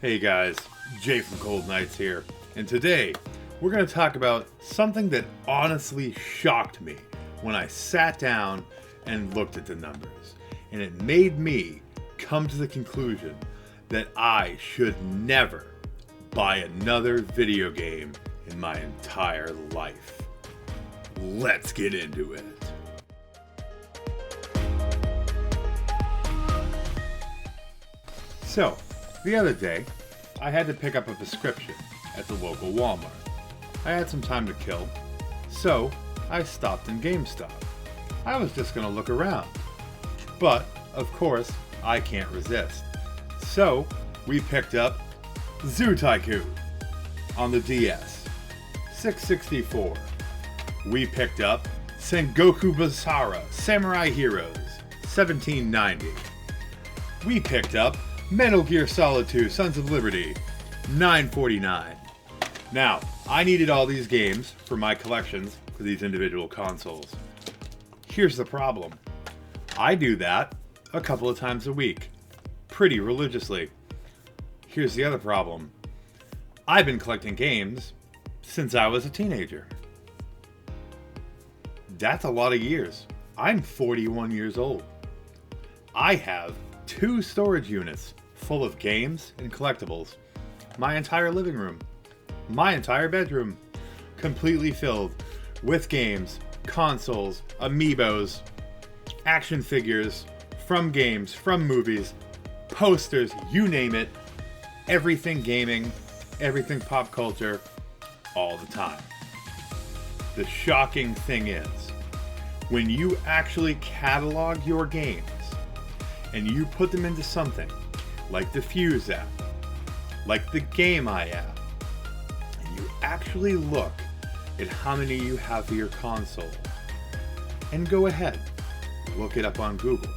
Hey guys, Jay from Cold Nights here, and today we're going to talk about something that honestly shocked me when I sat down and looked at the numbers, and it made me come to the conclusion that I should never buy another video game in my entire life. Let's get into it. So, the other day, I had to pick up a prescription at the local Walmart. I had some time to kill, so I stopped in GameStop. I was just going to look around. But, of course, I can't resist. So, we picked up Zoo Tycoon on the DS. 664. We picked up Sengoku Basara Samurai Heroes. 1790. We picked up Metal Gear Solid 2 Sons of Liberty, $9.49. Now, I needed all these games for my collections for these individual consoles. Here's the problem. I do that a couple of times a week, pretty religiously. Here's the other problem. I've been collecting games since I was a teenager. That's a lot of years. I'm 41 years old. I have 2 storage units full of games and collectibles. My entire living room, my entire bedroom, completely filled with games, consoles, amiibos, action figures, from games, from movies, posters, you name it, everything gaming, everything pop culture, all the time. The shocking thing is, when you actually catalog your games, and you put them into something like the Fuse app, like the Game Eye app, and you actually look at how many you have for your console, and go ahead, look it up on Google.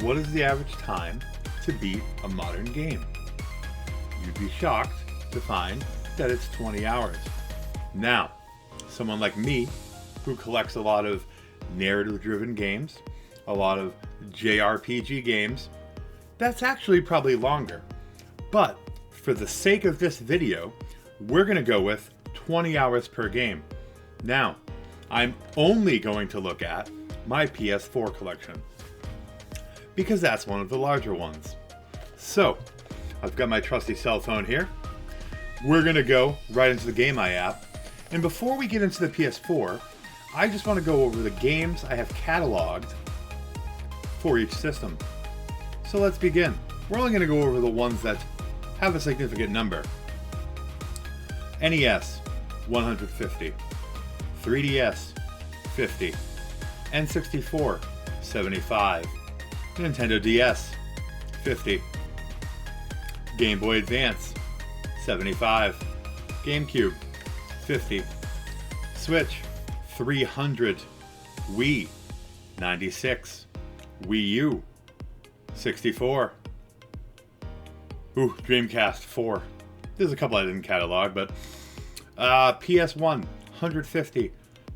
What is the average time to beat a modern game? You'd be shocked to find that it's 20 hours. Now, someone like me, who collects a lot of narrative-driven games, a lot of JRPG games, that's actually probably longer. But for the sake of this video, we're going to go with 20 hours per game. Now, I'm only going to look at my PS4 collection, because that's one of the larger ones. So, I've got my trusty cell phone here. We're going to go right into the Game Eye app. And before we get into the PS4, I just want to go over the games I have cataloged for each system. So let's begin. We're only going to go over the ones that have a significant number. NES, 150. 3DS, 50. N64, 75. Nintendo DS, 50. Game Boy Advance, 75. GameCube, 50. Switch, 300. Wii, 96. Wii U, 64. Dreamcast, 4. There's a couple I didn't catalog, but PS1, 150.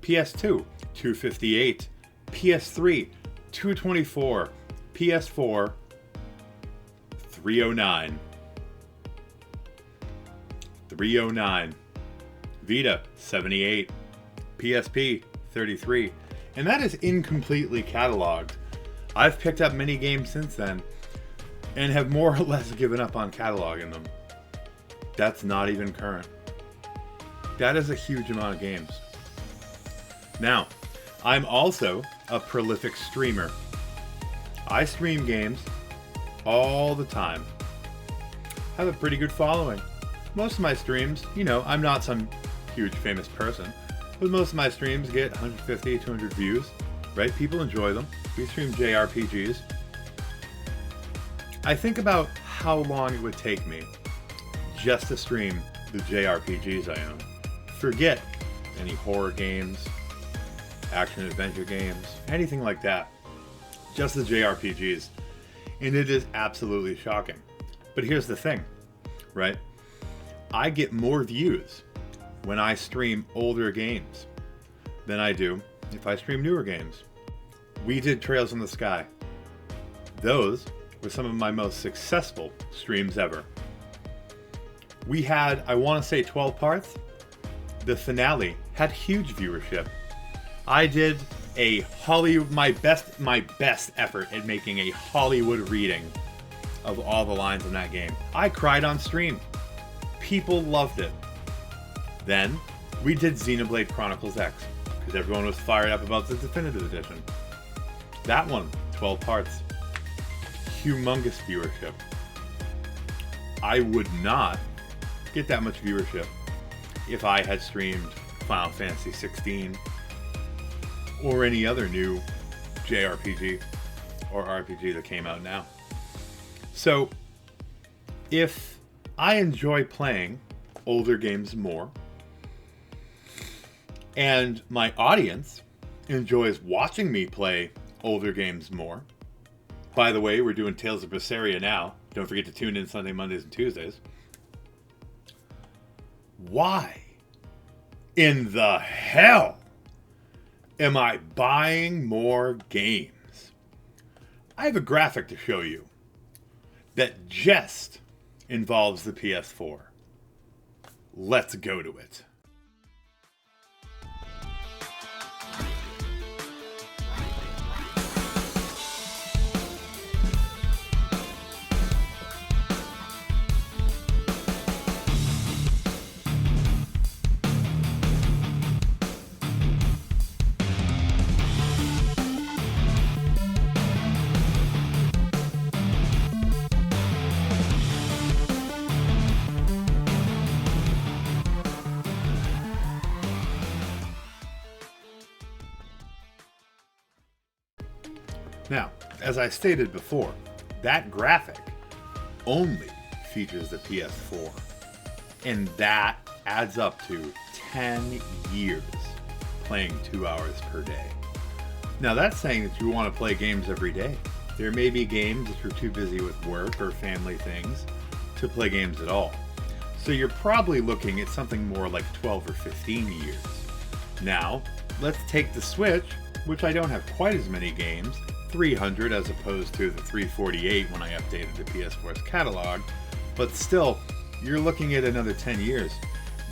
PS2, 258. PS3, 224. PS4, 309. 309. Vita, 78. PSP, 33. And that is incompletely cataloged. I've picked up many games since then and have more or less given up on cataloging them. That's not even current. That is a huge amount of games. Now, I'm also a prolific streamer. I stream games all the time. I have a pretty good following. Most of my streams, I'm not some huge famous person, but most of my streams get 150, 200 views, right? People enjoy them. We stream JRPGs. I think about how long it would take me just to stream the JRPGs I own. Forget any horror games, action-adventure games, anything like that. Just the JRPGs. And it is absolutely shocking. But here's the thing, right? I get more views when I stream older games than I do if I stream newer games. We did Trails in the Sky. Those were some of my most successful streams ever. We had, I want to say 12 parts. The finale had huge viewership. I did a my best effort at making a Hollywood reading of all the lines in that game. I cried on stream. People loved it. Then we did Xenoblade Chronicles X because everyone was fired up about the definitive edition. That one, 12 parts. Humongous viewership. I would not get that much viewership if I had streamed Final Fantasy 16 or any other new JRPG or RPG that came out now. So, if I enjoy playing older games more, and my audience enjoys watching me play older games more. By the way, we're doing Tales of Berseria now. Don't forget to tune in Sunday, Mondays, and Tuesdays. Why in the hell am I buying more games? I have a graphic to show you that just involves the PS4. Let's go to it. Now, as I stated before, that graphic only features the PS4. And that adds up to 10 years playing 2 hours per day. Now, that's saying that you want to play games every day. There may be games if you're too busy with work or family things to play games at all. So you're probably looking at something more like 12 or 15 years. Now, let's take the Switch, which I don't have quite as many games, 300 as opposed to the 348 when I updated the PS4's catalog, but still, you're looking at another 10 years.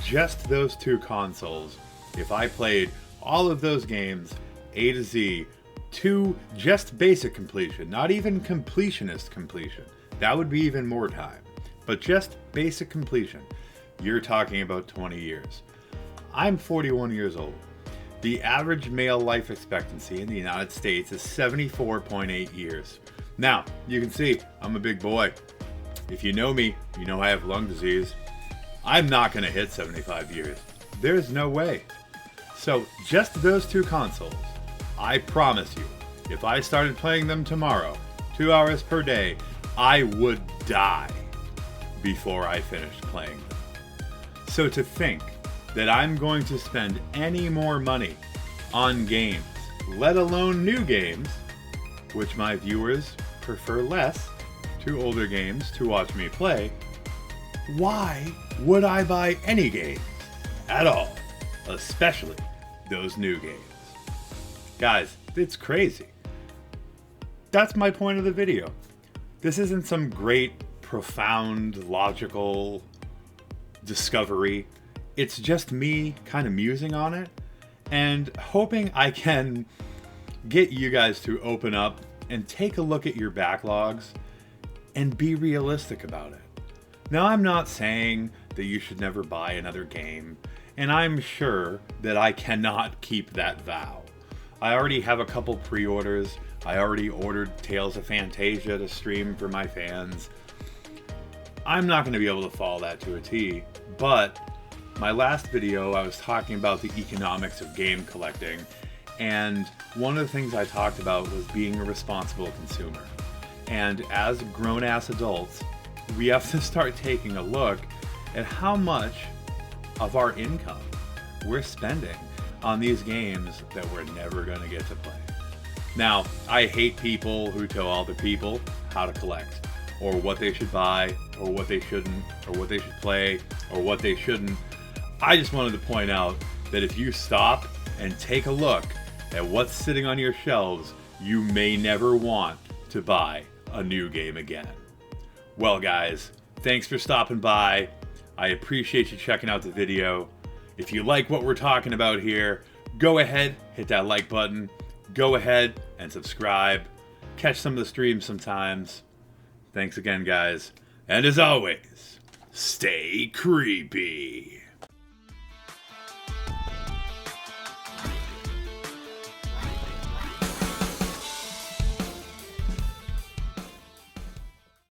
Just those two consoles, if I played all of those games, A to Z, to just basic completion, not even completionist completion, that would be even more time, but just basic completion, you're talking about 20 years. I'm 41 years old. The average male life expectancy in the United States is 74.8 years. Now, you can see I'm a big boy. If you know me, you know I have lung disease. I'm not going to hit 75 years. There's no way. So just those two consoles, I promise you, if I started playing them tomorrow, 2 hours per day, I would die before I finished playing them. So to think that I'm going to spend any more money on games, let alone new games, which my viewers prefer less to older games to watch me play, why would I buy any games at all, especially those new games? Guys, it's crazy. That's my point of the video. This isn't some great, profound, logical discovery. It's just me kind of musing on it and hoping I can get you guys to open up and take a look at your backlogs and be realistic about it. Now, I'm not saying that you should never buy another game, and I'm sure that I cannot keep that vow. I already have a couple pre-orders. I already ordered Tales of Fantasia to stream for my fans. I'm not going to be able to follow that to a T, but my last video, I was talking about the economics of game collecting, and one of the things I talked about was being a responsible consumer. And as grown-ass adults, we have to start taking a look at how much of our income we're spending on these games that we're never going to get to play. Now, I hate people who tell other people how to collect, or what they should buy, or what they shouldn't, or what they should play, or what they shouldn't. I just wanted to point out that if you stop and take a look at what's sitting on your shelves, you may never want to buy a new game again. Well, guys, thanks for stopping by. I appreciate you checking out the video. If you like what we're talking about here, go ahead, hit that like button. Go ahead and subscribe. Catch some of the streams sometimes. Thanks again, guys. And as always, stay creepy.